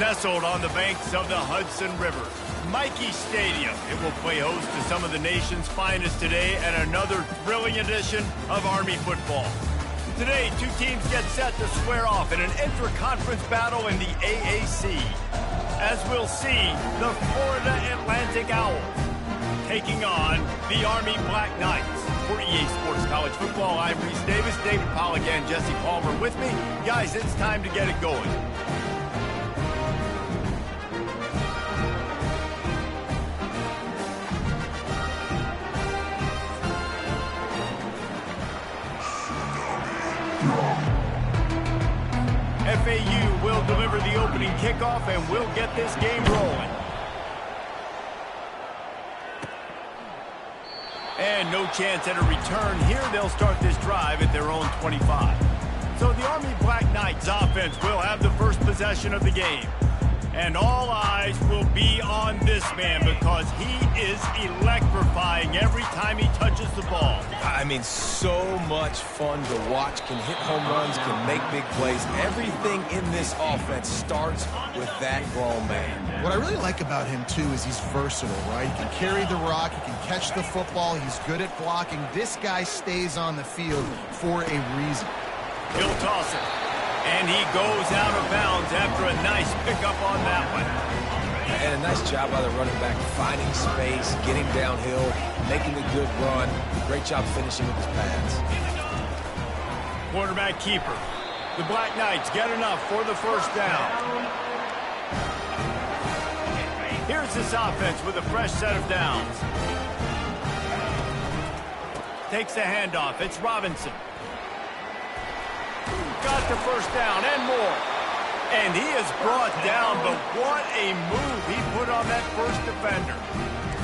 Nestled on the banks of the Hudson River, Michie Stadium. It will play host to some of the nation's finest today and another thrilling edition of Army football. Today, two teams get set to square off in an intra-conference battle in the AAC. As we'll see, the Florida Atlantic Owls taking on the Army Black Knights. For EA Sports College Football, I'm Reese Davis, David Pollack, and Jesse Palmer with me. Guys, it's time to get it going. FAU will deliver the opening kickoff, and we'll get this game rolling. And no chance at a return here. They'll start this drive at their own 25. So the Army Black Knights offense will have the first possession of the game. And all eyes will be on this man because he is electrifying every time he touches the ball. I mean, so much fun to watch. Can hit home runs, can make big plays. Everything in this offense starts with that grown man. What I really like about him, too, is he's versatile, right? He can carry the rock, he can catch the football, he's good at blocking. This guy stays on the field for a reason. He'll toss it. And he goes out of bounds after a nice pickup on that one. And a nice job by the running back, finding space, getting downhill, making a good run. Great job finishing with his pads. Quarterback keeper. The Black Knights get enough for the first down. Here's this offense with a fresh set of downs. Takes the handoff. It's Robinson. Got the first down and more. And he is brought down, but what a move he put on that first defender.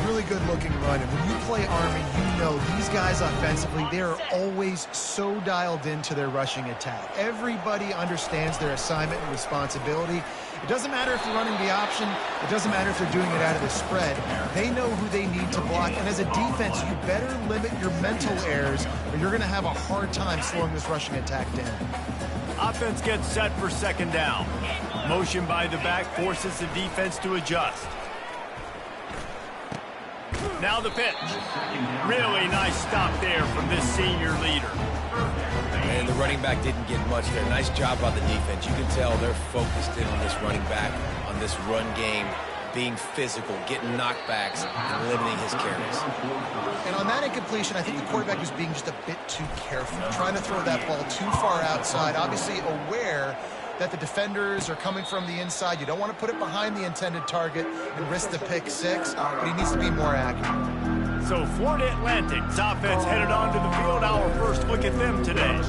Really good looking run. And when you play Army, you know these guys offensively, they are always so dialed into their rushing attack. Everybody understands their assignment and responsibility. It doesn't matter if they're running the option. It doesn't matter if they're doing it out of the spread. They know who they need to block. And as a defense, you better limit your mental errors or you're going to have a hard time slowing this rushing attack down. Offense gets set for second down. Motion by the back forces the defense to adjust. Now the pitch. Really nice stop there from this senior leader. And the running back didn't get much there. Nice job by the defense. You can tell they're focused in on this running back, on this run game, being physical, getting knockbacks, and limiting his carries. And on that incompletion, I think the quarterback was being just a bit too careful, trying to throw that ball too far outside, obviously aware that the defenders are coming from the inside. You don't want to put it behind the intended target and risk the pick six, but he needs to be more accurate. So Florida Atlantic's offense headed onto the field. Our first look at them today.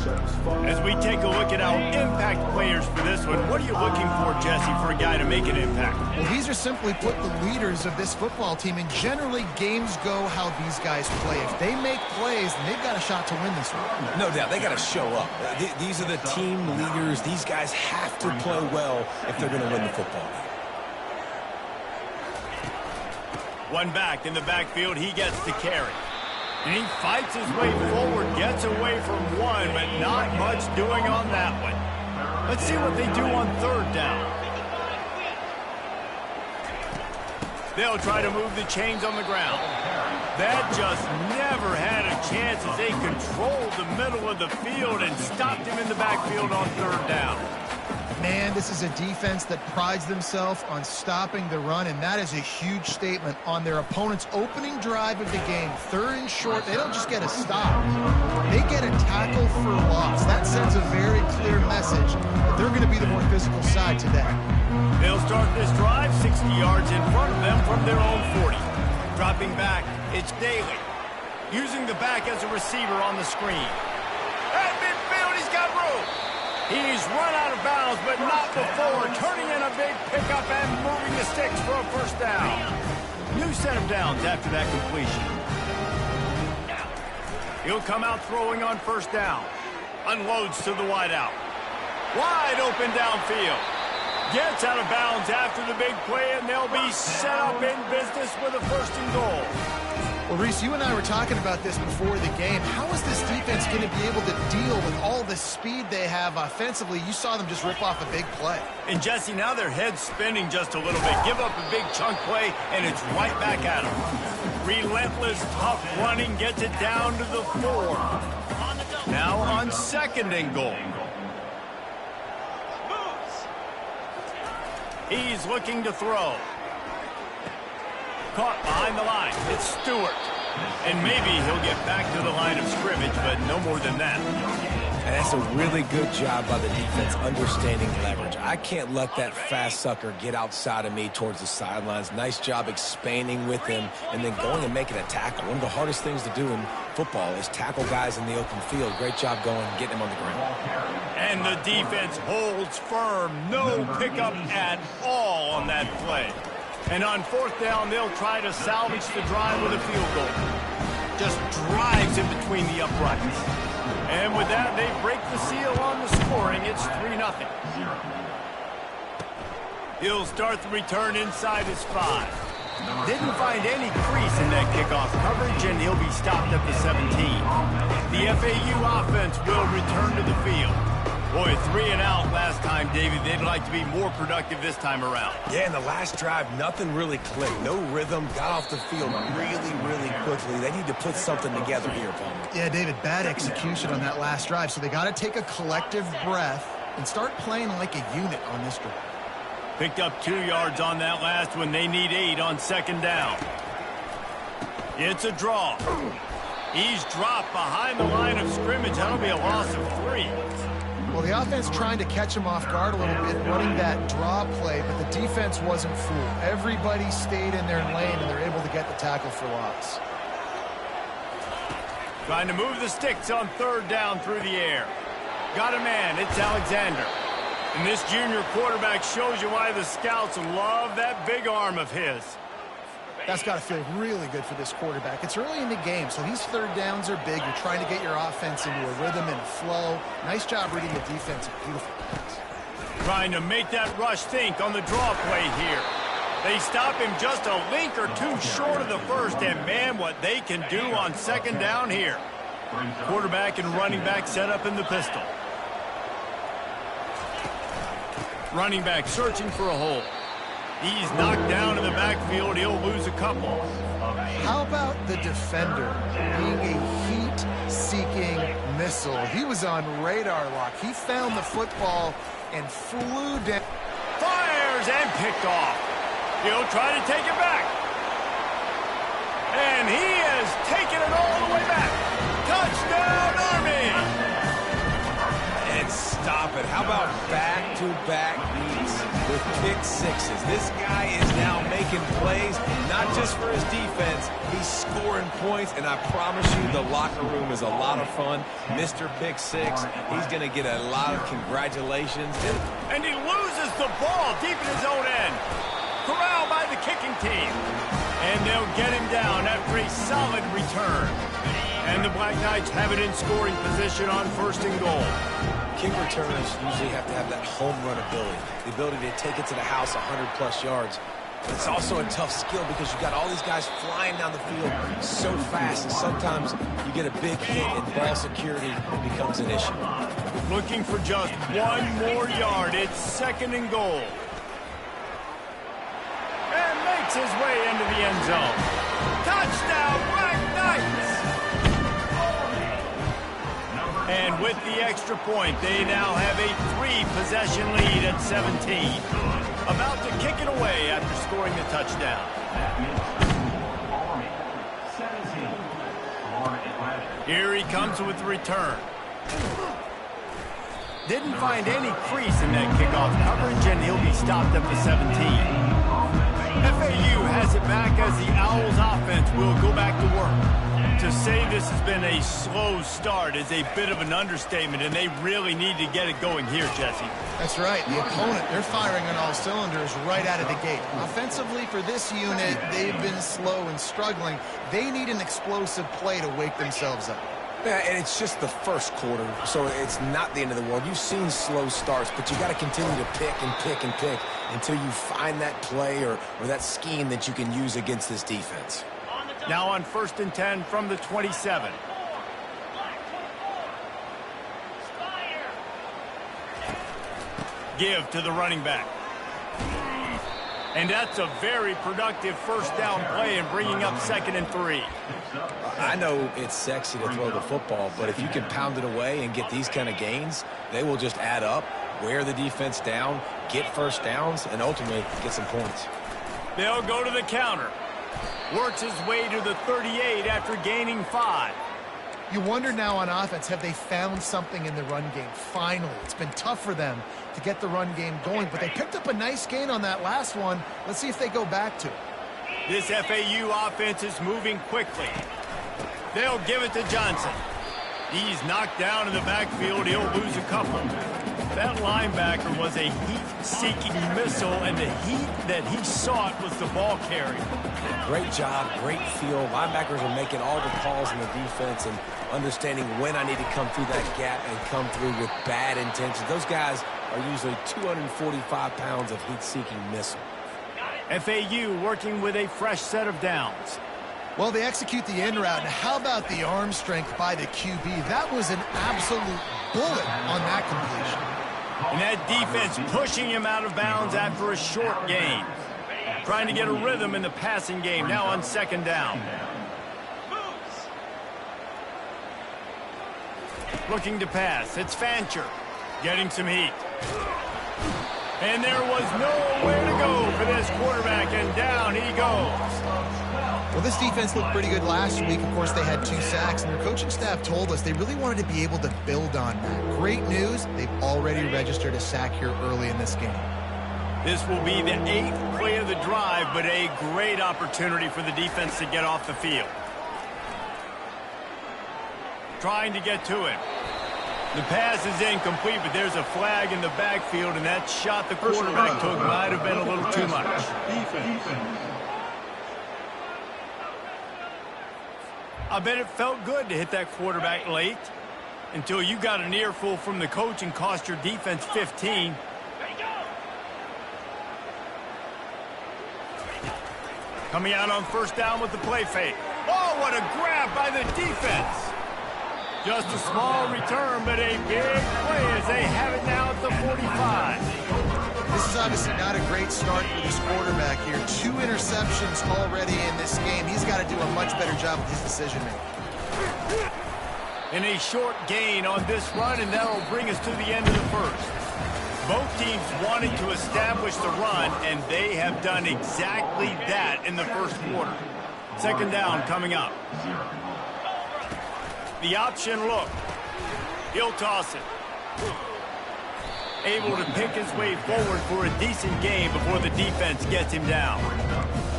As we take a look at our impact players for this one, what are you looking for, Jesse, for a guy to make an impact? Well, these are simply put the leaders of this football team, and generally games go how these guys play. If they make plays, then they've got a shot to win this one. No doubt, they got to show up. These are the team leaders. These guys have to play well if they're going to win the football game. One back in the backfield, he gets to carry. And he fights his way forward, gets away from one, but not much doing on that one. Let's see what they do on third down. They'll try to move the chains on the ground. That just never had a chance as they controlled the middle of the field and stopped him in the backfield on third down. Man, this is a defense that prides themselves on stopping the run, and that is a huge statement on their opponent's opening drive of the game. Third and short, they don't just get a stop. They get a tackle for loss. That sends a very clear message that they're going to be the more physical side today. They'll start this drive 60 yards in front of them from their own 40. Dropping back, it's Daly. Using the back as a receiver on the screen. At midfield, he's got room. He's run out of bounds, but not before. Turning in a big pickup and moving the sticks for a first down. New set of downs after that completion. He'll come out throwing on first down. Unloads to the wideout. Wide open downfield. Gets out of bounds after the big play, and they'll be set up in business with a first and goal. Well, Reese, you and I were talking about this before the game. How is this defense going to be able to deal with all the speed they have offensively. You saw them just rip off a big play. And Jesse, now their head's spinning just a little bit. Give up a big chunk play, and it's right back at them. Relentless, tough running gets it down to the 4. Now on 2nd and goal. He's looking to throw. Caught behind the line. It's Stewart. And maybe he'll get back to the line of scrimmage, but no more than that. And that's a really good job by the defense understanding leverage. I can't let that fast sucker get outside of me towards the sidelines. Nice job expanding with him and then going and making a tackle. One of the hardest things to do in football is tackle guys in the open field. Great job going and getting him on the ground. And the defense holds firm. No pickup at all on that play. And on 4th down, they'll try to salvage the drive with a field goal. Just drives in between the uprights. And with that, they break the seal on the scoring. It's 3-0. He'll start the return inside his 5. Didn't find any crease in that kickoff coverage, and he'll be stopped at the 17. The FAU offense will return to the field. Boy, 3 and out last time, David. They'd like to be more productive this time around. Yeah, in the last drive, nothing really clicked. No rhythm. Got off the field really, really quickly. They need to put something together here, Paul. Yeah, David, bad execution on that last drive. So they got to take a collective breath and start playing like a unit on this drive. Picked up 2 yards on that last one. They need 8 on 2nd down. It's a draw. He's dropped behind the line of scrimmage. That'll be a loss of 3. Well, the offense trying to catch him off guard a little bit, running that draw play, but the defense wasn't fooled. Everybody stayed in their lane, and they're able to get the tackle for loss. Trying to move the sticks on 3rd down through the air. Got a man. It's Alexander. And this junior quarterback shows you why the scouts love that big arm of his. That's got to feel really good for this quarterback. It's early in the game, so these 3rd downs are big. You're trying to get your offense into a rhythm and a flow. Nice job reading the defense. Beautiful pass. Trying to make that rush think on the draw play here. They stop him just a link or 2 short of the 1st, and man, what they can do on 2nd down here. Quarterback and running back set up in the pistol. Running back searching for a hole. He's knocked down in the backfield. He'll lose a couple. How about the defender being a heat-seeking missile? He was on radar lock. He found the football and flew down. Fires and picked off. He'll try to take it back. And he has taken it all the way back. Touchdown, Army! And stop it. How about back-to-back beats with pick sixes? This guy is now making plays, not just for his defense. He's scoring points, and I promise you the locker room is a lot of fun. Mr. Pick Six, he's going to get a lot of congratulations. And he loses the ball deep in his own end. Corralled by the kicking team. And they'll get him down after a solid return. And the Black Knights have it in scoring position on 1st and goal. Kick returners usually have to have that home run ability, the ability to take it to the house 100-plus yards. But it's also a tough skill because you've got all these guys flying down the field so fast, and sometimes you get a big hit and ball security becomes an issue. Looking for just 1 more yard. It's 2nd and goal. And makes his way into the end zone. Touchdown, Black Knights! And with the extra point, they now have a 3-possession lead at 17. About to kick it away after scoring the touchdown. Here he comes with the return. Didn't find any crease in that kickoff coverage, and he'll be stopped at the 17. FAU has it back as the Owls offense will go back to work. To say this has been a slow start is a bit of an understatement, and they really need to get it going here, Jesse. That's right. The opponent, they're firing on all cylinders right out of the gate. Offensively, for this unit, they've been slow and struggling. They need an explosive play to wake themselves up. Yeah, and it's just the first quarter, so it's not the end of the world. You've seen slow starts, but you got to continue to pick and pick and pick until you find that play or that scheme that you can use against this defense. Now on 1st and 10 from the 27. give to the running back. And that's a very productive first down play and bringing up 2nd and 3. I know it's sexy to throw the football, but if you can pound it away and get these kind of gains, they will just add up, wear the defense down, get first downs, and ultimately get some points. They'll go to the counter. Works his way to the 38 after gaining 5. You wonder now on offense, have they found something in the run game? Finally, it's been tough for them to get the run game going, but they picked up a nice gain on that last one. Let's see if they go back to it. This FAU offense is moving quickly. They'll give it to Johnson. He's knocked down in the backfield. He'll lose a couple. That linebacker was a heat-seeking missile, and the heat that he sought was the ball carrier. Great job, great feel. Linebackers are making all the calls in the defense and understanding when I need to come through that gap and come through with bad intentions. Those guys are usually 245 pounds of heat-seeking missile. FAU working with a fresh set of downs. Well, they execute the in route. Now, how about the arm strength by the QB? That was an absolute bullet on that completion. And that defense pushing him out of bounds after a short gain. Trying to get a rhythm in the passing game, now on 2nd down. Looking to pass, it's Fancher. Getting some heat. And there was nowhere to go for this quarterback, and down he goes. Well, this defense looked pretty good last week. Of course, they had 2 sacks, and their coaching staff told us they really wanted to be able to build on that. Great news, they've already registered a sack here early in this game. This will be the 8th play of the drive, but a great opportunity for the defense to get off the field. Trying to get to him. The pass is incomplete, but there's a flag in the backfield, and that shot the quarterback took might have been a little too much. I bet it felt good to hit that quarterback late until you got an earful from the coach and cost your defense 15. Coming out on 1st down with the play fake. Oh, what a grab by the defense. Just a small return, but a big play as they have it now at the 45. This is obviously not a great start for this quarterback here. 2 interceptions already in this game. He's got to do a much better job with his decision-making. And a short gain on this run, and that'll bring us to the end of the 1st. Both teams wanted to establish the run, and they have done exactly that in the 1st quarter. 2nd down coming up. The option look. He'll toss it. Able to pick his way forward for a decent game before the defense gets him down.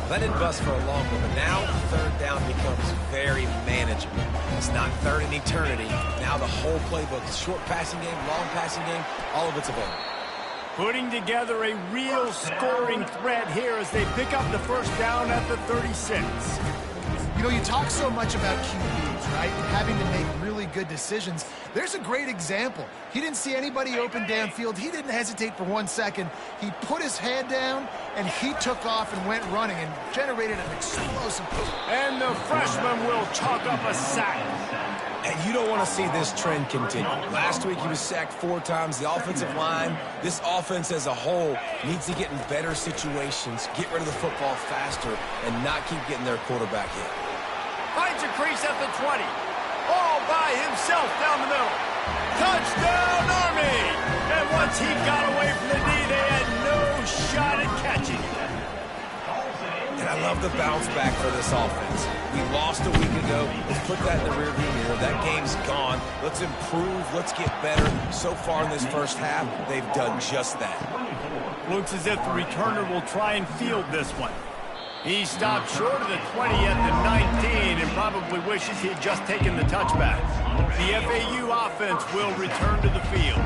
That didn't bust for a long one, but now 3rd down becomes very manageable. It's not 3rd in eternity. Now the whole playbook, short passing game, long passing game, all of it's available. Putting together a real scoring threat here as they pick up the 1st down at the 36. You know, you talk so much about QBs, right? Having to make really good decisions. There's a great example. He didn't see anybody open downfield. He didn't hesitate for 1 second. He put his head down, and he took off and went running and generated an explosive push. And the freshman will chalk up a sack. And you don't want to see this trend continue. Last week he was sacked 4 times. The offensive line, this offense as a whole, needs to get in better situations, get rid of the football faster, and not keep getting their quarterback hit. Finds a crease at the 20. All by himself down the middle. Touchdown, Army! And once he got away from the knee, they had no shot at catching him. And I love the bounce back for this offense. We lost a week ago. Let's put that in the rearview mirror. That game's gone. Let's improve. Let's get better. So far in this 1st half, they've done just that. Looks as if the returner will try and field this one. He stopped short of the 20 at the 19 and probably wishes he had just taken the touchback. The FAU offense will return to the field.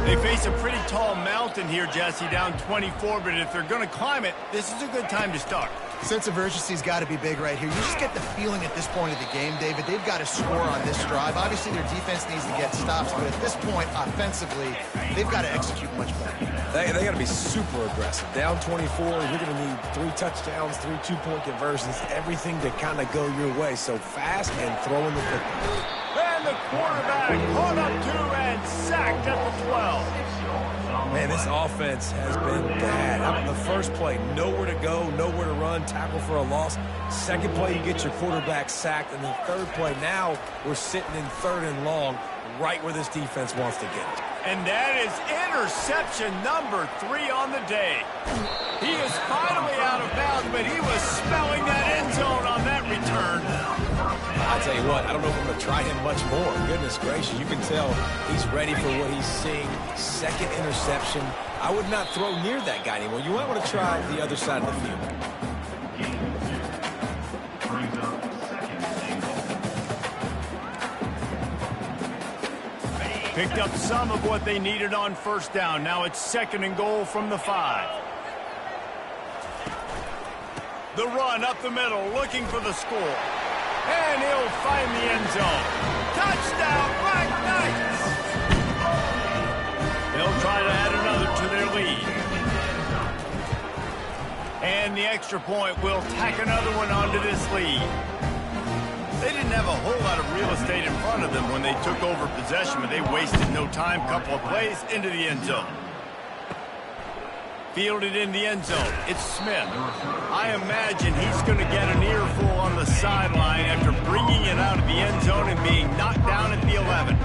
They face a pretty tall mountain here, Jesse, down 24, but if they're going to climb it, this is a good time to start. Sense of urgency's got to be big right here. You just get the feeling at this point of the game, David, they've got to score on this drive. Obviously, their defense needs to get stops, but at this point, offensively, they've got to execute much better. They got to be super aggressive. Down 24, you're going to need 3 touchdowns, 3 two-point conversions, everything to kind of go your way. So fast and throwing the football. And the quarterback caught up to and sacked at the 12. Man, this offense has been bad. How about the first play? Nowhere to go, nowhere to run, tackle for a loss. Second play, you get your quarterback sacked. And the third play, now we're sitting in 3rd and long, right where this defense wants to get it. And that is interception number 3 on the day. He is finally out of bounds, but he was smelling that end zone on that return. I'll tell you what, I don't know if I'm going to try him much more. Goodness gracious, you can tell he's ready for what he's seeing. Second interception. I would not throw near that guy anymore. You might want to try the other side of the field. Picked up some of what they needed on first down. Now it's 2nd and goal from the 5. The run up the middle, looking for the score. And he'll find the end zone. Touchdown, Black Knights! They'll try to add another to their lead. And the extra point will tack another one onto this lead. They didn't have a whole lot of real estate in front of them when they took over possession, but they wasted no time. Couple of plays into the end zone. Fielded in the end zone. It's Smith. I imagine he's going to get an earful on the sideline after bringing it out of the end zone and being knocked down at the 11.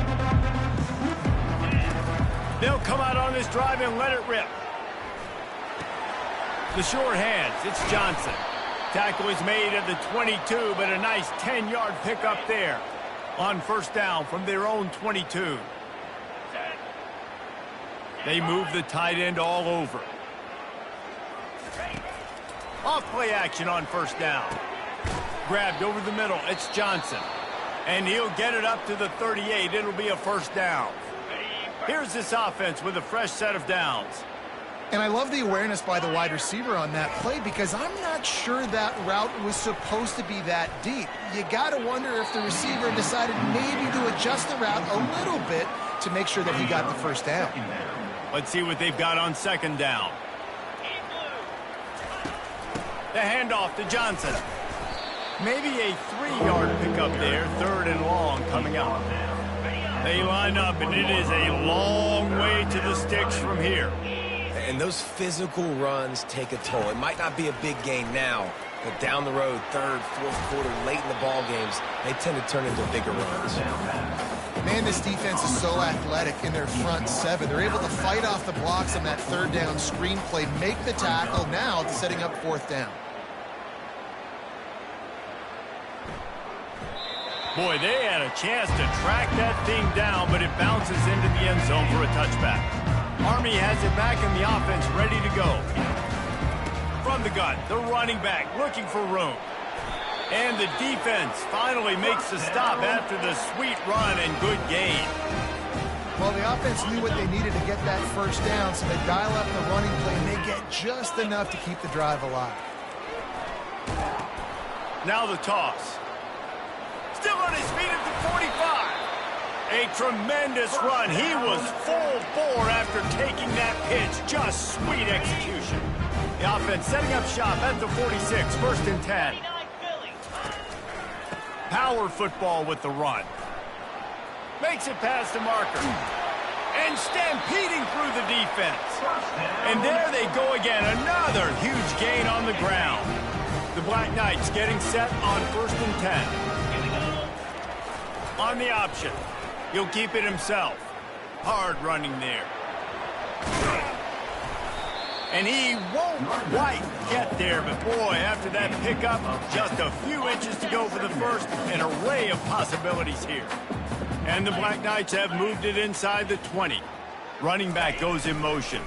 They'll come out on this drive and let it rip. The short hands. It's Johnson. Tackle is made at the 22, but a nice 10-yard pickup there on first down from their own 22. They move the tight end all over. Off play action on first down. Grabbed over the middle. It's Johnson. And he'll get it up to the 38. It'll be a first down. Here's this offense with a fresh set of downs. And I love the awareness by the wide receiver on that play because I'm not sure that route was supposed to be that deep. You got to wonder if the receiver decided maybe to adjust the route a little bit to make sure that he got the first down. Let's see what they've got on second down. The handoff to Johnson. Maybe a 3-yard pickup there, 3rd and long coming up. They line up, and it is a long way to the sticks from here. And those physical runs take a toll. It might not be a big gain now, but down the road, 3rd, 4th quarter, late in the ball games, they tend to turn into bigger runs. Man, this defense is so athletic in their front 7. They're able to fight off the blocks on that 3rd down screen play, make the tackle, now setting up 4th down. Boy, they had a chance to track that thing down, but it bounces into the end zone for a touchback. Army has it back in the offense, ready to go. From the gun, the running back looking for room. And the defense finally makes the stop after the sweet run and good gain. Well, the offense knew what they needed to get that first down, so they dial up the running play, and they get just enough to keep the drive alive. Now the toss. Still on his feet at the 45. A tremendous run. He was full bore after taking that pitch. Just sweet execution. The offense setting up shop at the 46, 1st and 10. Power football with the run. Makes it past the marker. And stampeding through the defense. And there they go again. Another huge gain on the ground. The Black Knights getting set on 1st and 10. On the option. He'll keep it himself. Hard running there. And he won't quite get there, but boy, after that pickup, just a few inches to go for the first. An array of possibilities here. And the Black Knights have moved it inside the 20. Running back goes in motion.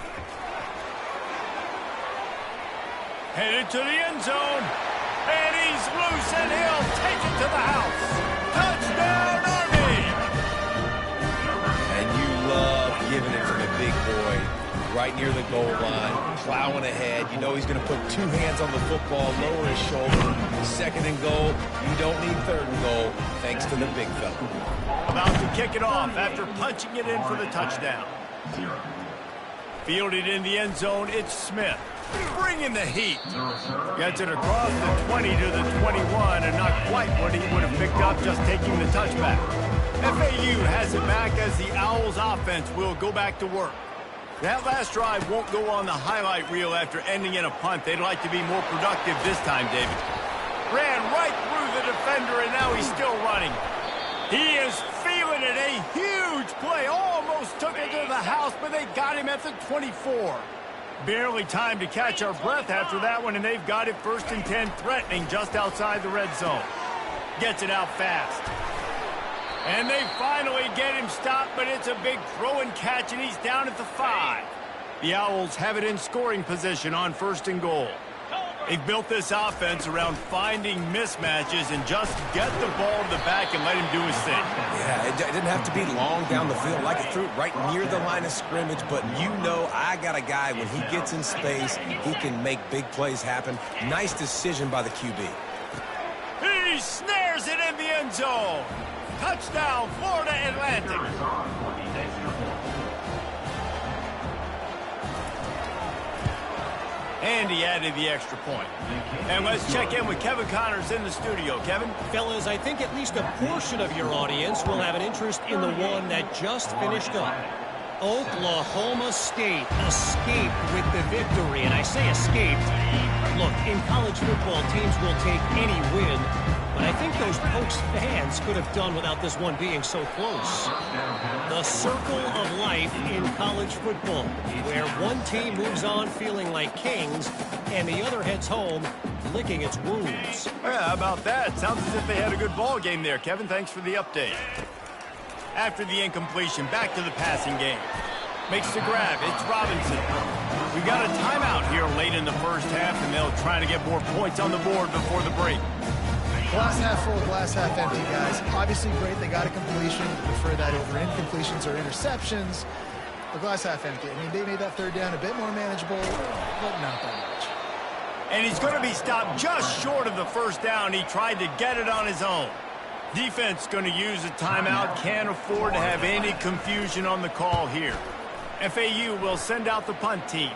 Headed to the end zone. And he's loose, and he'll take it to the house. Touchdown, Army! And you love giving it to the big boy right near the goal line, plowing ahead. You know he's going to put 2 hands on the football, lower his shoulder. 2nd and goal. You don't need 3rd and goal, thanks to the big fella. About to kick it off after punching it in for the touchdown. Fielded in the end zone, it's Smith. Bringing the heat. Gets it across the 20 to the 21, and not quite what he would have picked up just taking the touchback. FAU has it back as the Owls offense will go back to work. That last drive won't go on the highlight reel after ending in a punt. They'd like to be more productive this time, David. Ran right through the defender, and now he's still running. He is feeling it. A huge play. Almost took it to the house, but they got him at the 24. Barely time to catch our breath after that one, and they've got it 1st and 10, threatening just outside the red zone. Gets it out fast. And they finally get him stopped, but it's a big throw and catch, and he's down at the 5. The Owls have it in scoring position on 1st and goal. They've built this offense around finding mismatches and just get the ball to the back and let him do his thing. Yeah, it didn't have to be long down the field. Like it threw it right near the line of scrimmage, but you know I got a guy, when he gets in space, he can make big plays happen. Nice decision by the QB. He snares it in the end zone. Touchdown, Florida Atlantic. And he added the extra point. And let's check in with Kevin Connors in the studio. Kevin? Fellas, I think at least a portion of your audience will have an interest in the one that just finished up. Oklahoma State escaped with the victory. And I say escaped. Look, in college football, teams will take any win. But I think those Pokes fans could have done without this one being so close. The circle of life in college football, where one team moves on feeling like kings, and the other heads home licking its wounds. Yeah, how about that? Sounds as if they had a good ball game there, Kevin. Thanks for the update. After the incompletion, back to the passing game. Makes the grab. It's Robinson. We've got a timeout here late in the first half, and they'll try to get more points on the board before the break. Glass half full, glass half empty, guys. Obviously great, they got a completion. Prefer that over incompletions or interceptions. The glass half empty. I mean, they made that 3rd down a bit more manageable, but not that much. And he's going to be stopped just short of the 1st down. He tried to get it on his own. Defense going to use a timeout. Can't afford to have any confusion on the call here. FAU will send out the punt team.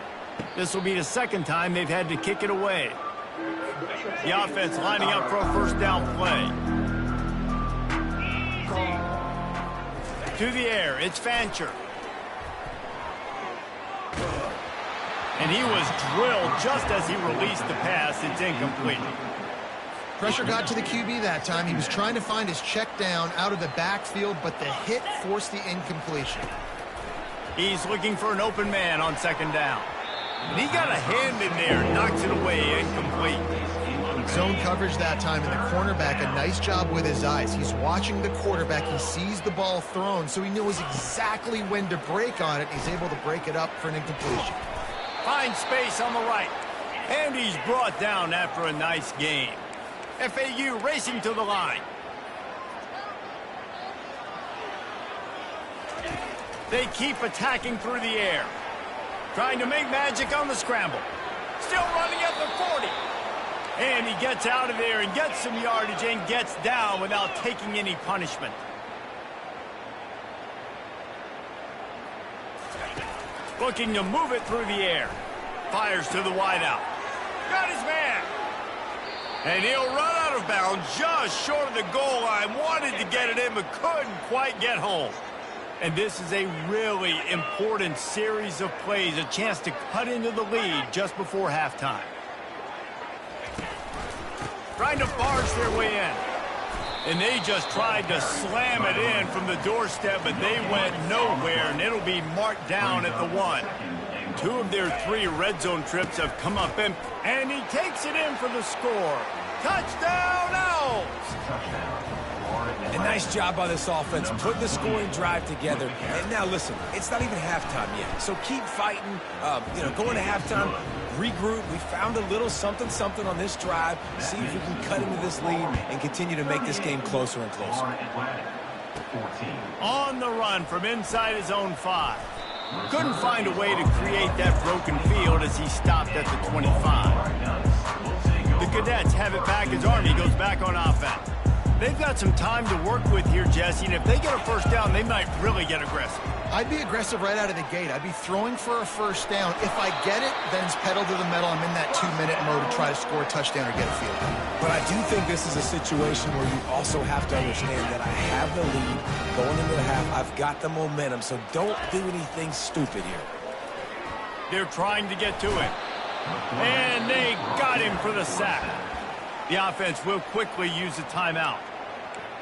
This will be the 2nd time they've had to kick it away. The offense lining up for a 1st down play. To the air, it's Fancher. And he was drilled just as he released the pass. It's incomplete. Pressure got to the QB that time. He was trying to find his check down out of the backfield, but the hit forced the incompletion. He's looking for an open man on 2nd down. And he got a hand in there, knocks it away, incomplete. Zone coverage that time, and the cornerback, a nice job with his eyes. He's watching the quarterback. He sees the ball thrown, so he knows exactly when to break on it. He's able to break it up for an incompletion. Finds space on the right. And he's brought down after a nice game. FAU racing to the line. They keep attacking through the air. Trying to make magic on the scramble. Still running at the 40. And he gets out of there and gets some yardage and gets down without taking any punishment. Looking to move it through the air. Fires to the wideout. Got his man. And he'll run out of bounds just short of the goal line. Wanted to get it in but couldn't quite get home. And this is a really important series of plays, a chance to cut into the lead just before halftime. Trying to barge their way in. And they just tried to slam it in from the doorstep, but they went nowhere, and it'll be marked down at the 1. 2 of their 3 red zone trips have come up empty, and he takes it in for the score. Touchdown, Owls! A nice job by this offense, put the scoring drive together. And now listen, it's not even halftime yet, so keep fighting. Going to halftime, regroup. We found a little something on this drive. See if we can cut into this lead and continue to make this game closer and closer. On the run from inside his own 5. Couldn't find a way to create that broken field as he stopped at the 25. The Cadets have it back as Army goes back on offense. They've got some time to work with here, Jesse, and if they get a first down, they might really get aggressive. I'd be aggressive right out of the gate. I'd be throwing for a first down. If I get it, then it's pedal to the metal. I'm in that 2-minute mode to try to score a touchdown or get a field goal. But I do think this is a situation where you also have to understand that I have the lead going into the half. I've got the momentum, so don't do anything stupid here. They're trying to get to it. And they got him for the sack. The offense will quickly use a timeout.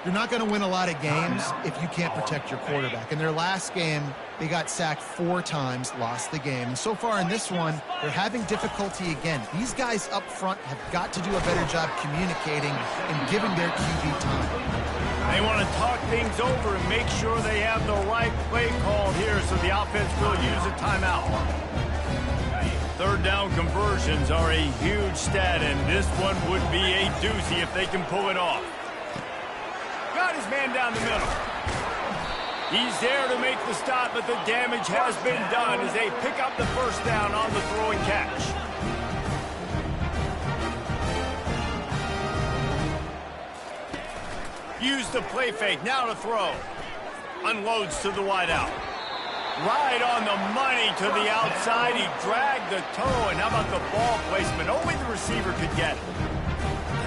You're not going to win a lot of games if you can't protect your quarterback. In their last game, they got sacked 4 times, lost the game. And so far in this one, they're having difficulty again. These guys up front have got to do a better job communicating and giving their QB time. They want to talk things over and make sure they have the right play called here, so the offense will use a timeout. Third down conversions are a huge stat, and this one would be a doozy if they can pull it off. Got his man down the middle. He's there to make the stop, but the damage has been done as they pick up the first down on the throw and catch. Use the play fake, now to throw. Unloads to the wideout. Right on the money to the outside. He dragged the toe, and how about the ball placement? Only the receiver could get it.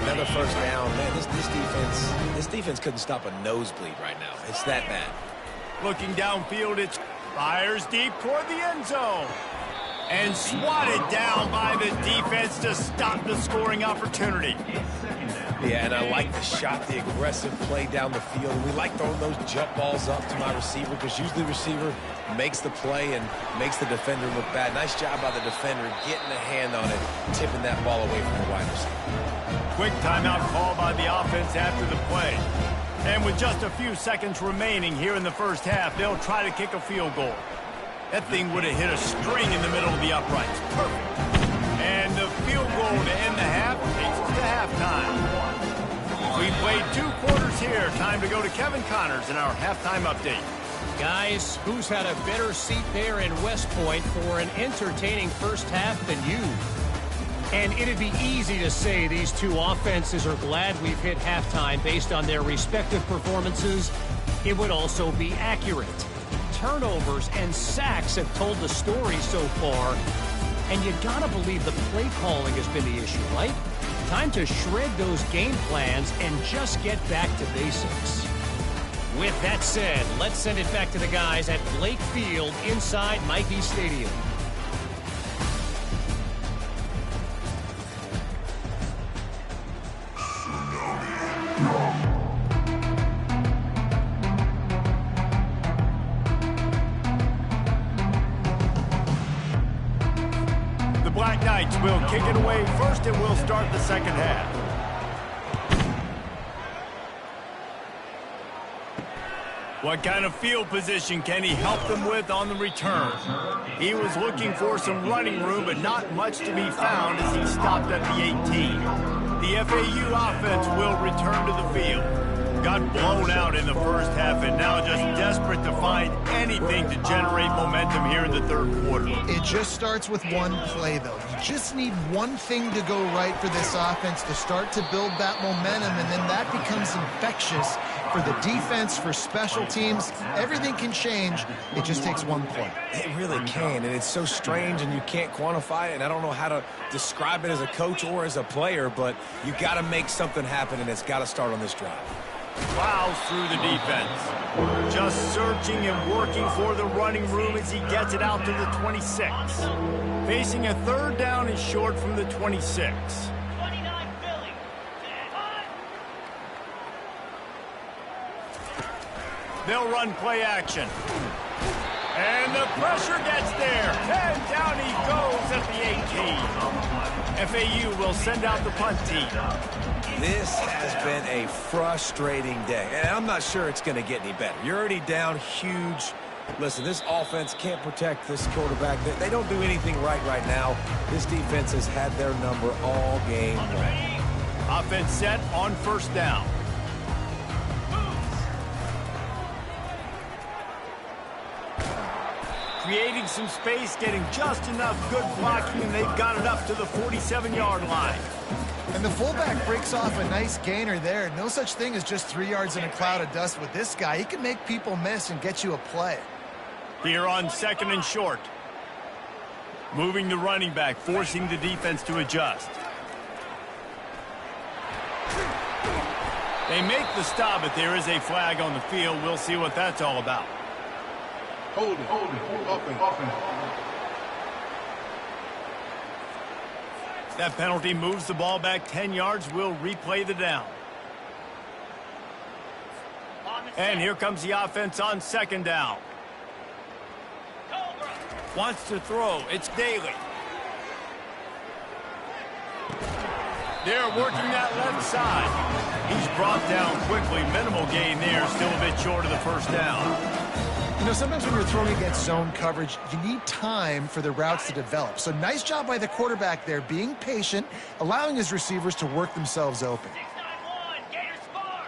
Another first down. Man, this defense couldn't stop a nosebleed right now. It's that bad. Looking downfield, it fires deep toward the end zone. And swatted down by the defense to stop the scoring opportunity. Yeah, and I like the shot, the aggressive play down the field. We like throwing those jump balls up to my receiver because usually the receiver makes the play and makes the defender look bad. Nice job by the defender getting a hand on it, tipping that ball away from the wide receiver. Quick timeout call by the offense after the play. And with just a few seconds remaining here in the first half, they'll try to kick a field goal. That thing would have hit a string in the middle of the uprights. Perfect. And the field goal to end the half takes us to halftime. We played 2 quarters here. Time to go to Kevin Connors in our halftime update. Guys, who's had a better seat there in West Point for an entertaining first half than you? And it'd be easy to say these two offenses are glad we've hit halftime based on their respective performances. It would also be accurate. Turnovers and sacks have told the story so far. And you gotta believe the play calling has been the issue, right? Time to shred those game plans and just get back to basics. With that said, let's send it back to the guys at Blake Field inside Michie Stadium. Black Knights will kick it away first, and we'll start the second half. What kind of field position can he help them with on the return? He was looking for some running room, but not much to be found as he stopped at the 18. The FAU offense will return to the field. Got blown out in the first half and now just desperate to find anything to generate momentum here in the third quarter. It just starts with one play, though. You just need one thing to go right for this offense to start to build that momentum, and then that becomes infectious for the defense, for special teams. Everything can change. It just takes one play. It really can, and it's so strange, and you can't quantify it, and I don't know how to describe it as a coach or as a player, but you got to make something happen, and it's got to start on this drive. Plows through the defense. Just searching and working for the running room as he gets it out to the 26. Facing a third down and short from the 26. They'll run play action. And the pressure gets there. And down he goes at the 18. FAU will send out the punt team. This has been a frustrating day, and I'm not sure it's going to get any better. You're already down huge. Listen, this offense can't protect this quarterback. They don't do anything right now. This defense has had their number all game long. Offense set on first down. Creating some space, getting just enough good blocking, and they've got it up to the 47-yard line. And the fullback breaks off a nice gainer there. No such thing as just 3 yards in a cloud of dust with this guy. He can make people miss and get you a play. Here on 2nd and short. Moving the running back, forcing the defense to adjust. They make the stop, but there is a flag on the field. We'll see what that's all about. Hold it. Offense. That penalty moves the ball back 10 yards. We'll replay the down. And here comes the offense on 2nd down. Wants to throw. It's Daly. They're working that left side. He's brought down quickly. Minimal gain there. Still a bit short of the first down. You know, sometimes when you're throwing against zone coverage, you need time for the routes to develop. So nice job by the quarterback there, being patient, allowing his receivers to work themselves open. 691, Gators far.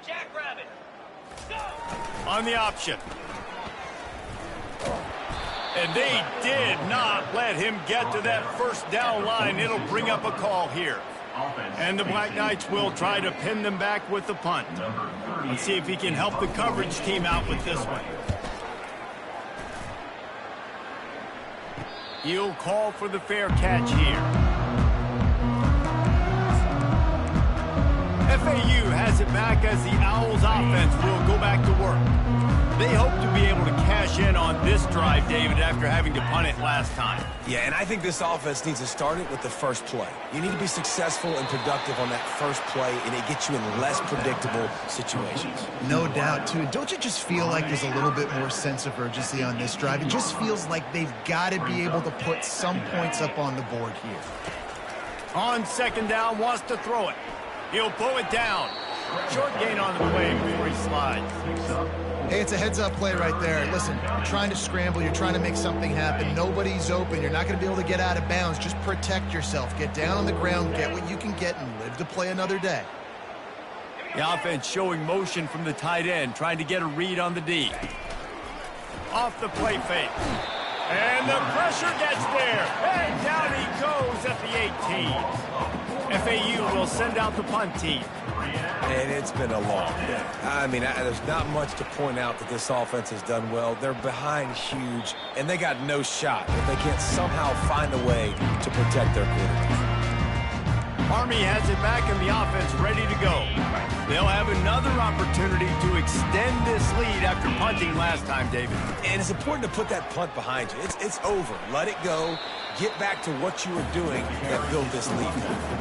Jackrabbit, go! On the option. And they did not let him get to that first down line. It'll bring up a call here. And the Black Knights will try to pin them back with the punt. Let's see if he can help the coverage team out with this one. He'll call for the fair catch here. FAU has it back as the Owls offense will go back to work. They hope to be able to cash in on this drive, David, after having to punt it last time. Yeah, and I think this offense needs to start it with the first play. You need to be successful and productive on that first play, and it gets you in less predictable situations. No doubt, too. Don't you just feel like there's a little bit more sense of urgency on this drive? It just feels like they've got to be able to put some points up on the board here. On 2nd down, wants to throw it. He'll pull it down. Short gain on the play before he slides. Hey, it's a heads-up play right there. Listen, you're trying to scramble. You're trying to make something happen. Nobody's open. You're not going to be able to get out of bounds. Just protect yourself. Get down on the ground, get what you can get, and live to play another day. The offense showing motion from the tight end, trying to get a read on the D. Off the play fake. And the pressure gets there. And down he goes at the 18. FAU will send out the punt team. And it's been a long day. I mean, there's not much to point out that this offense has done well. They're behind huge, and they got no shot if they can't somehow find a way to protect their quarterback. Army has it back and the offense ready to go. They'll have another opportunity to extend this lead after punting last time, David. And it's important to put that punt behind you. It's over. Let it go. Get back to what you were doing that built this lead.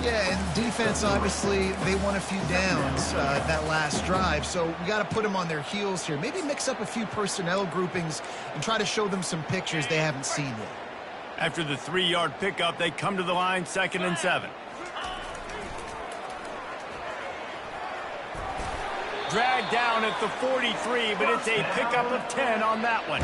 Yeah, and defense, obviously, they won a few downs that last drive, so we got to put them on their heels here. Maybe mix up a few personnel groupings and try to show them some pictures they haven't seen yet. After the 3-yard pickup, they come to the line, 2nd and 7. Dragged down at the 43, but it's a pickup of 10 on that one.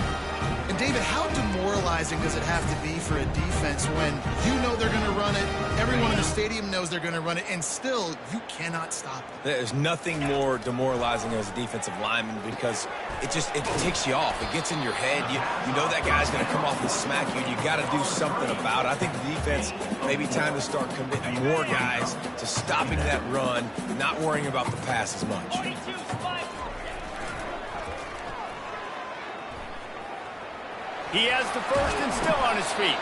And, David, how demoralizing does it have to be for a defense when you know they're going to run it, everyone in the stadium knows they're going to run it, and still you cannot stop it? There's nothing more demoralizing as a defensive lineman because it ticks you off. It gets in your head. You know that guy's going to come off and smack you, and you got to do something about it. I think the defense, maybe time to start committing more guys to stopping that run, not worrying about the pass as much. He has the first and still on his feet.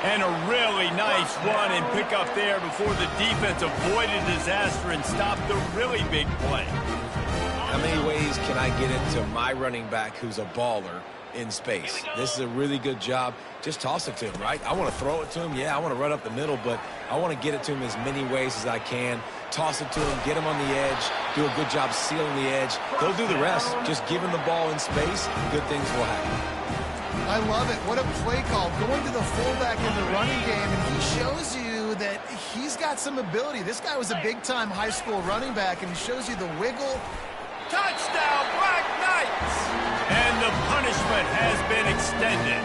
And a really nice run and pick up there before the defense avoided disaster and stopped the really big play. How many ways can I get it to my running back who's a baller in space? This is a really good job. Just toss it to him, right? I want to throw it to him. Yeah, I want to run up the middle, but I want to get it to him as many ways as I can. Toss it to him, get him on the edge, do a good job sealing the edge. They'll do the rest. Just give him the ball in space, good things will happen. I love it. What a play call. Going to the fullback in the running game, and he shows you that he's got some ability. This guy was a big-time high school running back, and he shows you the wiggle. Touchdown, Black Knights! And the punishment has been extended.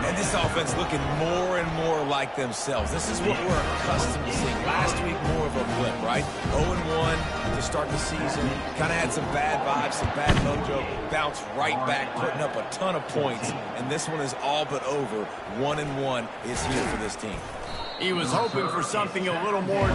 And this offense looking more and more like themselves. This is what we're accustomed to seeing. Last week, more of a blip, right? 0-1 to start the season. Kind of had some bad vibes, some bad mojo. Bounced right back, putting up a ton of points. And this one is all but over. 1-1 is here for this team. He was hoping for something a little more...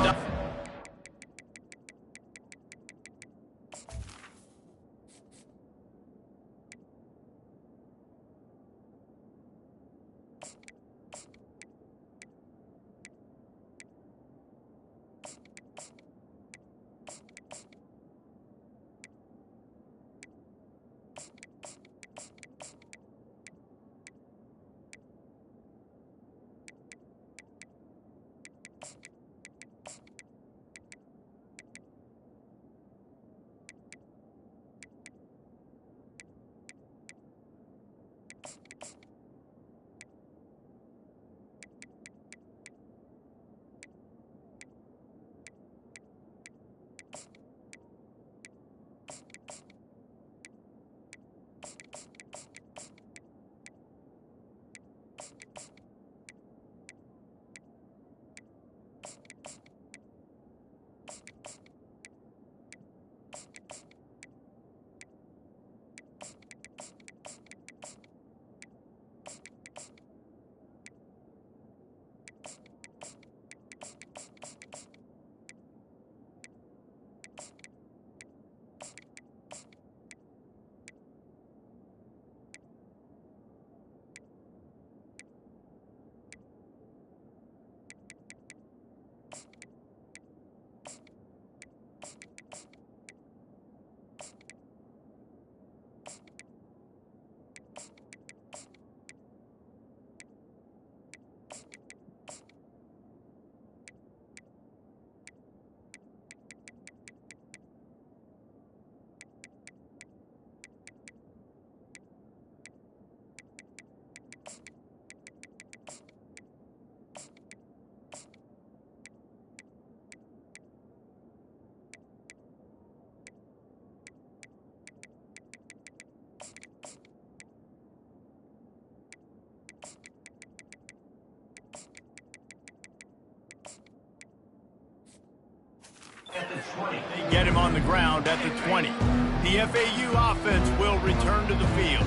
They get him on the ground at the 20. The FAU offense will return to the field.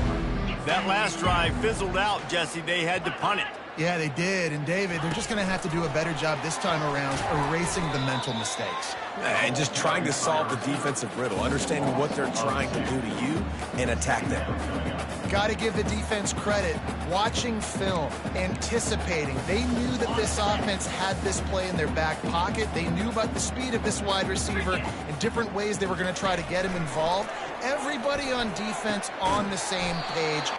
That last drive fizzled out, Jesse. They had to punt it. Yeah, they did. And, David, they're just going to have to do a better job this time around erasing the mental mistakes. And just trying to solve the defensive riddle, understanding what they're trying to do to you and attack them. Got to give the defense credit. Watching film, anticipating. They knew that this offense had this play in their back pocket. They knew about the speed of this wide receiver and different ways they were going to try to get him involved. Everybody on defense on the same page.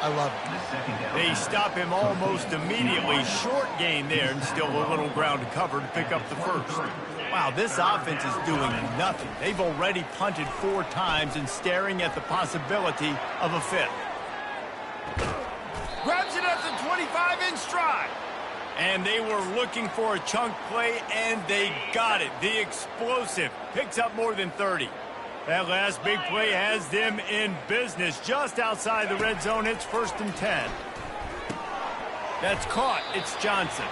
I love it. They stop him almost immediately. Short gain there and still a little ground to cover to pick up the first. Wow, this offense is doing nothing. They've already punted 4 times and staring at the possibility of a 5th. Grabs it at the 25 in stride. And they were looking for a chunk play, and they got it. The explosive picks up more than 30. That last big play has them in business just outside the red zone. It's 1st and 10. That's caught. It's Johnson.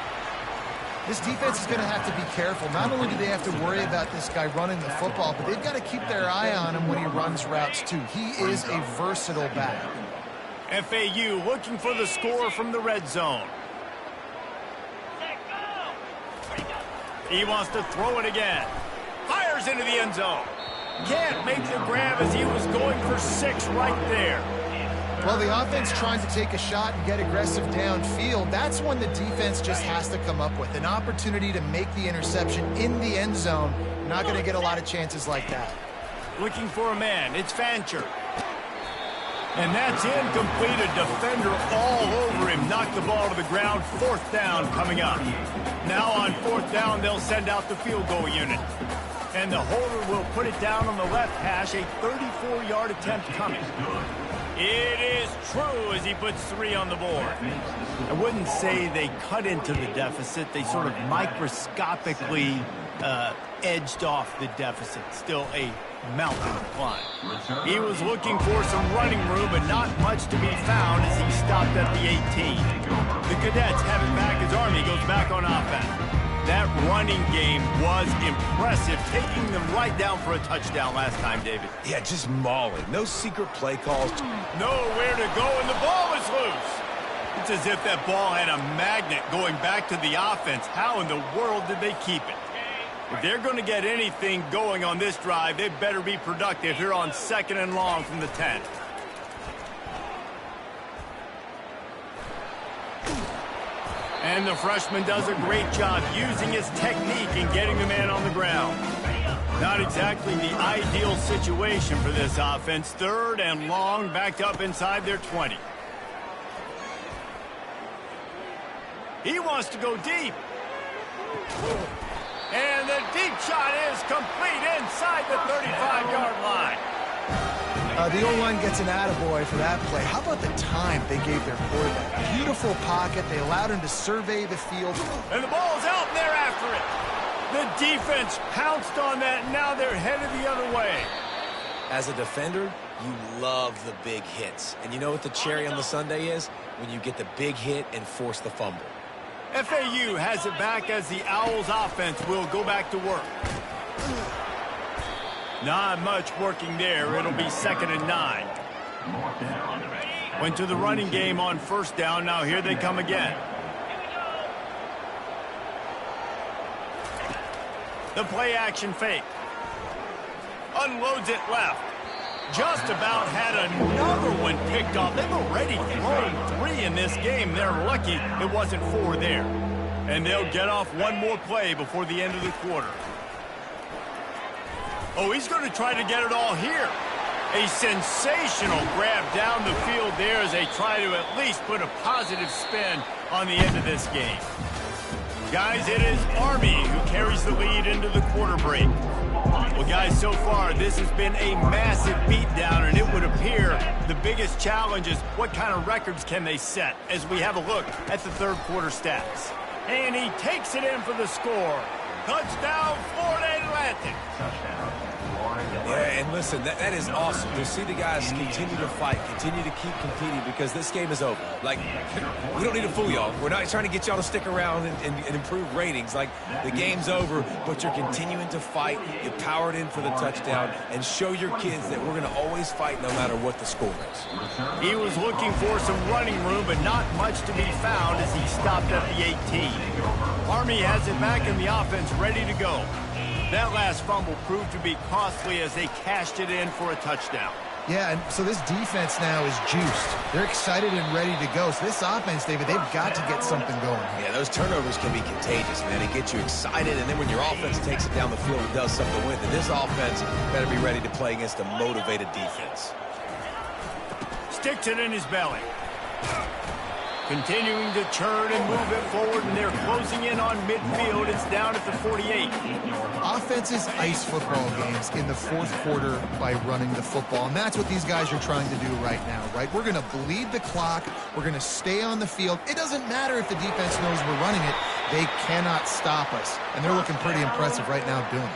This defense is going to have to be careful. Not only do they have to worry about this guy running the football, but they've got to keep their eye on him when he runs routes, too. He is a versatile back. FAU looking for the score from the red zone. He wants to throw it again. Fires into the end zone. Can't make the grab as he was going for 6 right there. Well, the offense trying to take a shot and get aggressive downfield. That's when the defense just has to come up with an opportunity to make the interception in the end zone. You're not going to get a lot of chances like that. Looking for a man. It's Fancher. And that's incomplete. A defender all over him. Knocked the ball to the ground. 4th down coming up. Now on 4th down, they'll send out the field goal unit. And the holder will put it down on the left hash. A 34-yard attempt coming. It is true as he puts 3 on the board. I wouldn't say they cut into the deficit. They sort of microscopically edged off the deficit. Still a mountain to climb. He was looking for some running room, but not much to be found as he stopped at the 18. The Cadets have it back as Army goes back on offense. That running game was impressive, taking them right down for a touchdown last time, David. Yeah, just mauling. No secret play calls. Nowhere to go, and the ball is loose. It's as if that ball had a magnet going back to the offense. How in the world did they keep it? If they're going to get anything going on this drive, they better be productive here on 2nd and long from the 10. And the freshman does a great job using his technique and getting the man on the ground. Not exactly the ideal situation for this offense. 3rd and long, backed up inside their 20. He wants to go deep. And the deep shot is complete inside the 35-yard line. The O-line gets an attaboy for that play. How about the time they gave their quarterback? Beautiful pocket. They allowed him to survey the field. And the ball's out, and they're after it. The defense pounced on that, and now they're headed the other way. As a defender, you love the big hits. And you know what the cherry on the sundae is? When you get the big hit and force the fumble. FAU has it back as the Owls offense will go back to work. Not much working there. It'll be 2nd and 9. Went to the running game on 1st down. Now here they come again. The play action fake. Unloads it left. Just about had another one picked off. They've already thrown 3 in this game. They're lucky it wasn't 4 there. And they'll get off one more play before the end of the quarter. Oh, he's going to try to get it all here. A sensational grab down the field there as they try to at least put a positive spin on the end of this game. Guys, it is Army who carries the lead into the quarter break. Well, guys, so far this has been a massive beatdown, and it would appear the biggest challenge is what kind of records can they set as we have a look at the 3rd quarter stats. And he takes it in for the score. Touchdown, Florida Atlantic. Yeah, and listen, that is awesome to see the guys continue to fight, continue to keep competing, because this game is over. Like, we don't need to fool y'all. We're not trying to get y'all to stick around and improve ratings. Like, the game's over, but you're continuing to fight. You powered in for the touchdown and show your kids that we're going to always fight no matter what the score is. He was looking for some running room, but not much to be found as he stopped at the 18. Army has it back in the offense, ready to go. That last fumble proved to be costly as they cashed it in for a touchdown. Yeah, and so this defense now is juiced. They're excited and ready to go. So this offense, David, they've got to get something going. Yeah, those turnovers can be contagious, man. It gets you excited, and then when your offense takes it down the field and does something with it, this offense better be ready to play against a motivated defense. Sticks it in his belly. Continuing to churn and move it forward, and they're closing in on midfield. It's down at the 48. Offenses ice football games in the 4th quarter by running the football, and that's what these guys are trying to do right now, right? We're going to bleed the clock. We're going to stay on the field. It doesn't matter if the defense knows we're running it. They cannot stop us, and they're looking pretty impressive right now doing it.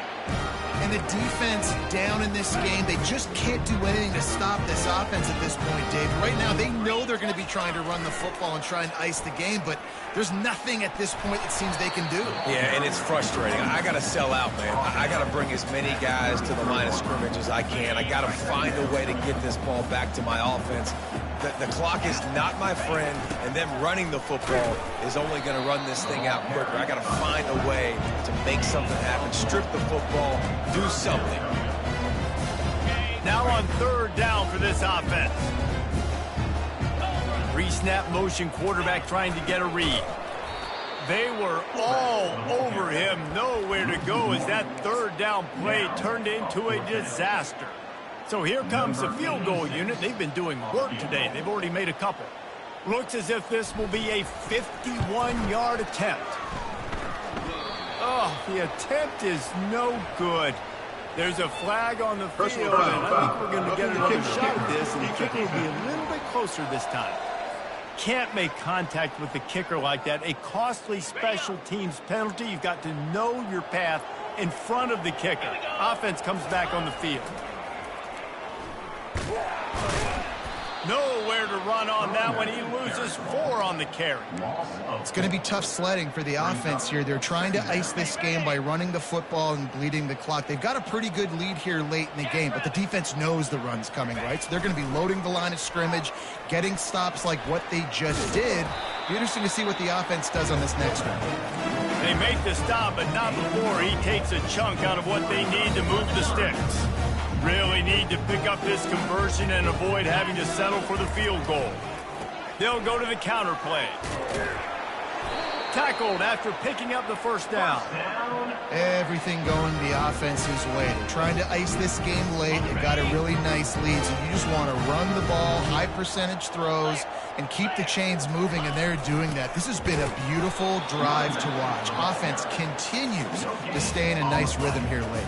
And the defense down in this game, they just can't do anything to stop this offense at this point, Dave. Right now, they know they're going to be trying to run the football and try and ice the game, but there's nothing at this point it seems they can do. Yeah, and it's frustrating. I got to sell out, man. I got to bring as many guys to the line of scrimmage as I can. I got to find a way to get this ball back to my offense. The clock is not my friend, and them running the football is only going to run this thing out quicker. I got to find a way to make something happen, strip the football, do something. Now on 3rd down for this offense. Pre-snap motion quarterback trying to get a read. They were all over him, nowhere to go as that 3rd down play turned into a disaster. So here comes the field goal unit. They've been doing work today. They've already made a couple. Looks as if this will be a 51-yard attempt. Oh, the attempt is no good. There's a flag on the field, and I think we're going to get another shot at this, and the kicker will be a little bit closer this time. Can't make contact with the kicker like that. A costly special teams penalty. You've got to know your path in front of the kicker. Offense comes back on the field. Nowhere to run on that one. He loses 4 on the carry. It's going to be tough sledding for the offense here. They're trying to ice this game by running the football and bleeding the clock. They've got a pretty good lead here late in the game, but the defense knows the run's coming, right? So they're going to be loading the line of scrimmage, getting stops like what they just did. Be interesting to see what the offense does on this next one. They make the stop, but not before he takes a chunk out of what they need to move the sticks. Really need to pick up this conversion and avoid having to settle for the field goal. They'll go to the counter play. Tackled after picking up the first down. Everything going the offense's way. They're trying to ice this game late. They've got a really nice lead, so you just want to run the ball, high percentage throws, and keep the chains moving, and they're doing that. This has been a beautiful drive to watch. Offense continues to stay in a nice rhythm here late.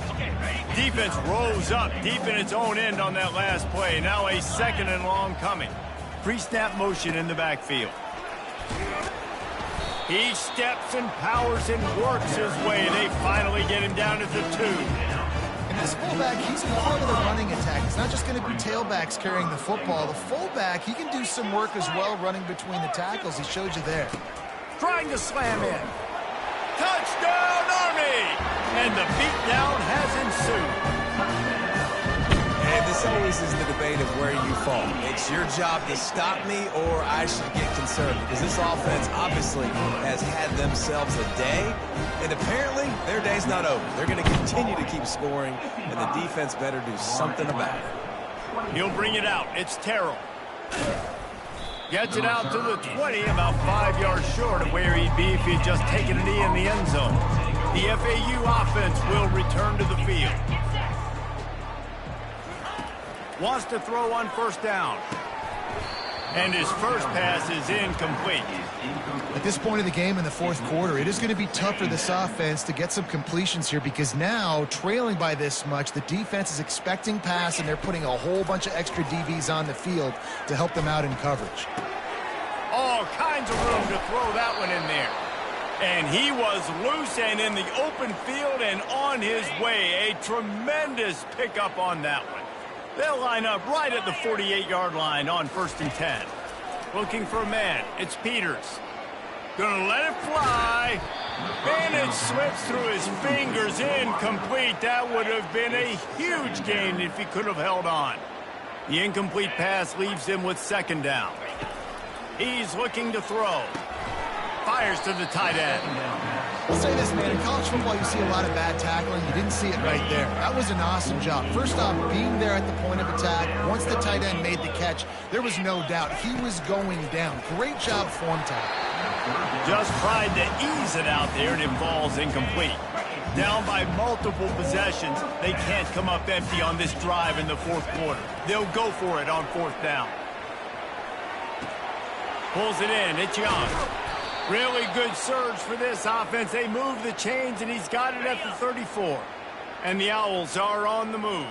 Defense rose up deep in its own end on that last play. Now a second and long coming. Pre-snap motion in the backfield. He steps and powers and works his way. They finally get him down at the 2. And this fullback, he's a part of the running attack. It's not just going to be tailbacks carrying the football. The fullback, he can do some work as well running between the tackles. He showed you there. Trying to slam in. Touchdown, Army! And the beatdown has ensued. And this always is the debate of where you fall. It's your job to stop me, or I should get concerned, because this offense obviously has had themselves a day, and apparently their day's not over. They're going to continue to keep scoring, and the defense better do something about it. He'll bring it out. It's Terrell. Gets it out to the 20, about 5 yards short of where he'd be if he'd just taken a knee in the end zone. The FAU offense will return to the field. Wants to throw on first down. And his first pass is incomplete. At this point of the game in the fourth quarter, it is going to be tough for this offense to get some completions here, because now, trailing by this much, the defense is expecting pass, and they're putting a whole bunch of extra DBs on the field to help them out in coverage. All kinds of room to throw that one in there. And he was loose and in the open field and on his way. A tremendous pickup on that one. They'll line up right at the 48-yard line on 1st and 10. Looking for a man. It's Peters. Gonna let it fly. And it slips through his fingers. Incomplete. That would have been a huge gain if he could have held on. The incomplete pass leaves him with 2nd down. He's looking to throw. Fires to the tight end. I'll say this, man. In college football, you see a lot of bad tackling. You didn't see it right there. That was an awesome job. First off, being there at the point of attack. Once the tight end made the catch, there was no doubt he was going down. Great job form tackle. Just tried to ease it out there, and it falls incomplete. Down by multiple possessions, they can't come up empty on this drive in the fourth quarter. They'll go for it on 4th down. Pulls it in. It's Young. Really good surge for this offense. They move the chains, and he's got it at the 34. And the Owls are on the move.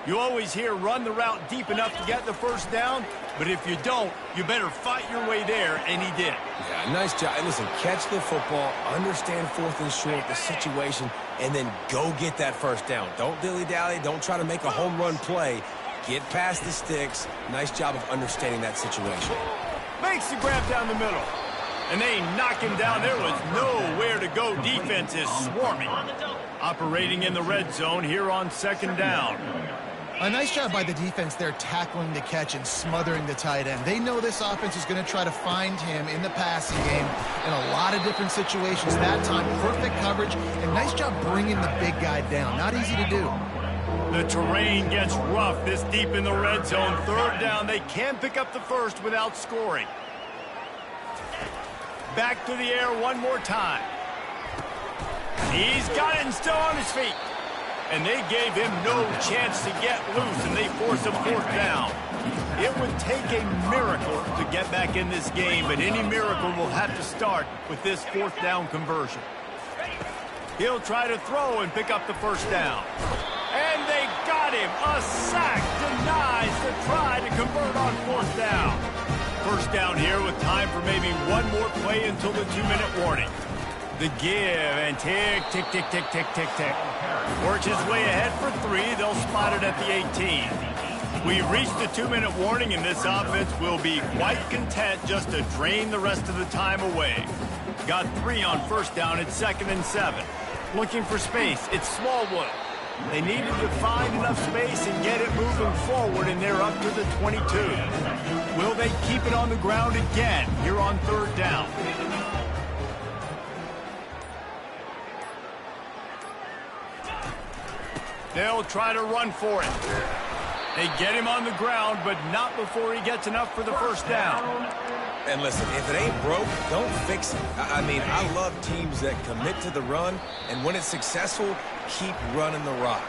You always hear run the route deep enough to get the first down, but if you don't, you better fight your way there, and he did. Yeah, nice job. And listen, catch the football, understand 4th and short, the situation, and then go get that first down. Don't dilly-dally. Don't try to make a home run play. Get past the sticks. Nice job of understanding that situation. Makes the grab down the middle. And they knock him down. There was nowhere to go. Defense is swarming. Operating in the red zone here on 2nd down. A nice job by the defense there, tackling the catch and smothering the tight end. They know this offense is going to try to find him in the passing game in a lot of different situations. That time, perfect coverage, and nice job bringing the big guy down. Not easy to do. The terrain gets rough this deep in the red zone. 3rd down. They can pick up the first without scoring. Back to the air one more time. He's got it and still on his feet. And they gave him no chance to get loose, and they force a 4th down. It would take a miracle to get back in this game, but any miracle will have to start with this 4th down conversion. He'll try to throw and pick up the first down. And they got him. A sack denies the try to convert on 4th down. First down here with time for maybe one more play until the 2-minute warning. The give and tick, tick, tick, tick, tick, tick, tick. Works his way ahead for 3. They'll spot it at the 18. We've reached the 2-minute warning, and this offense will be quite content just to drain the rest of the time away. Got 3 on first down. It's 2nd and 7. Looking for space. It's Smallwood. They needed to find enough space and get it moving forward, and they're up to the 22. Will they keep it on the ground again here on 3rd down? They'll try to run for it. They get him on the ground, but not before he gets enough for the first down. And listen, if it ain't broke, don't fix it. I mean, I love teams that commit to the run, and when it's successful, keep running the rock.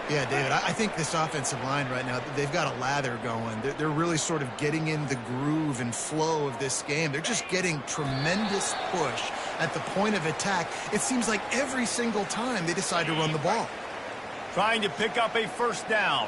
Yeah, David, I think this offensive line right now, they've got a lather going. They're really sort of getting in the groove and flow of this game. They're just getting tremendous push at the point of attack. It seems like every single time they decide to run the ball. Trying to pick up a first down.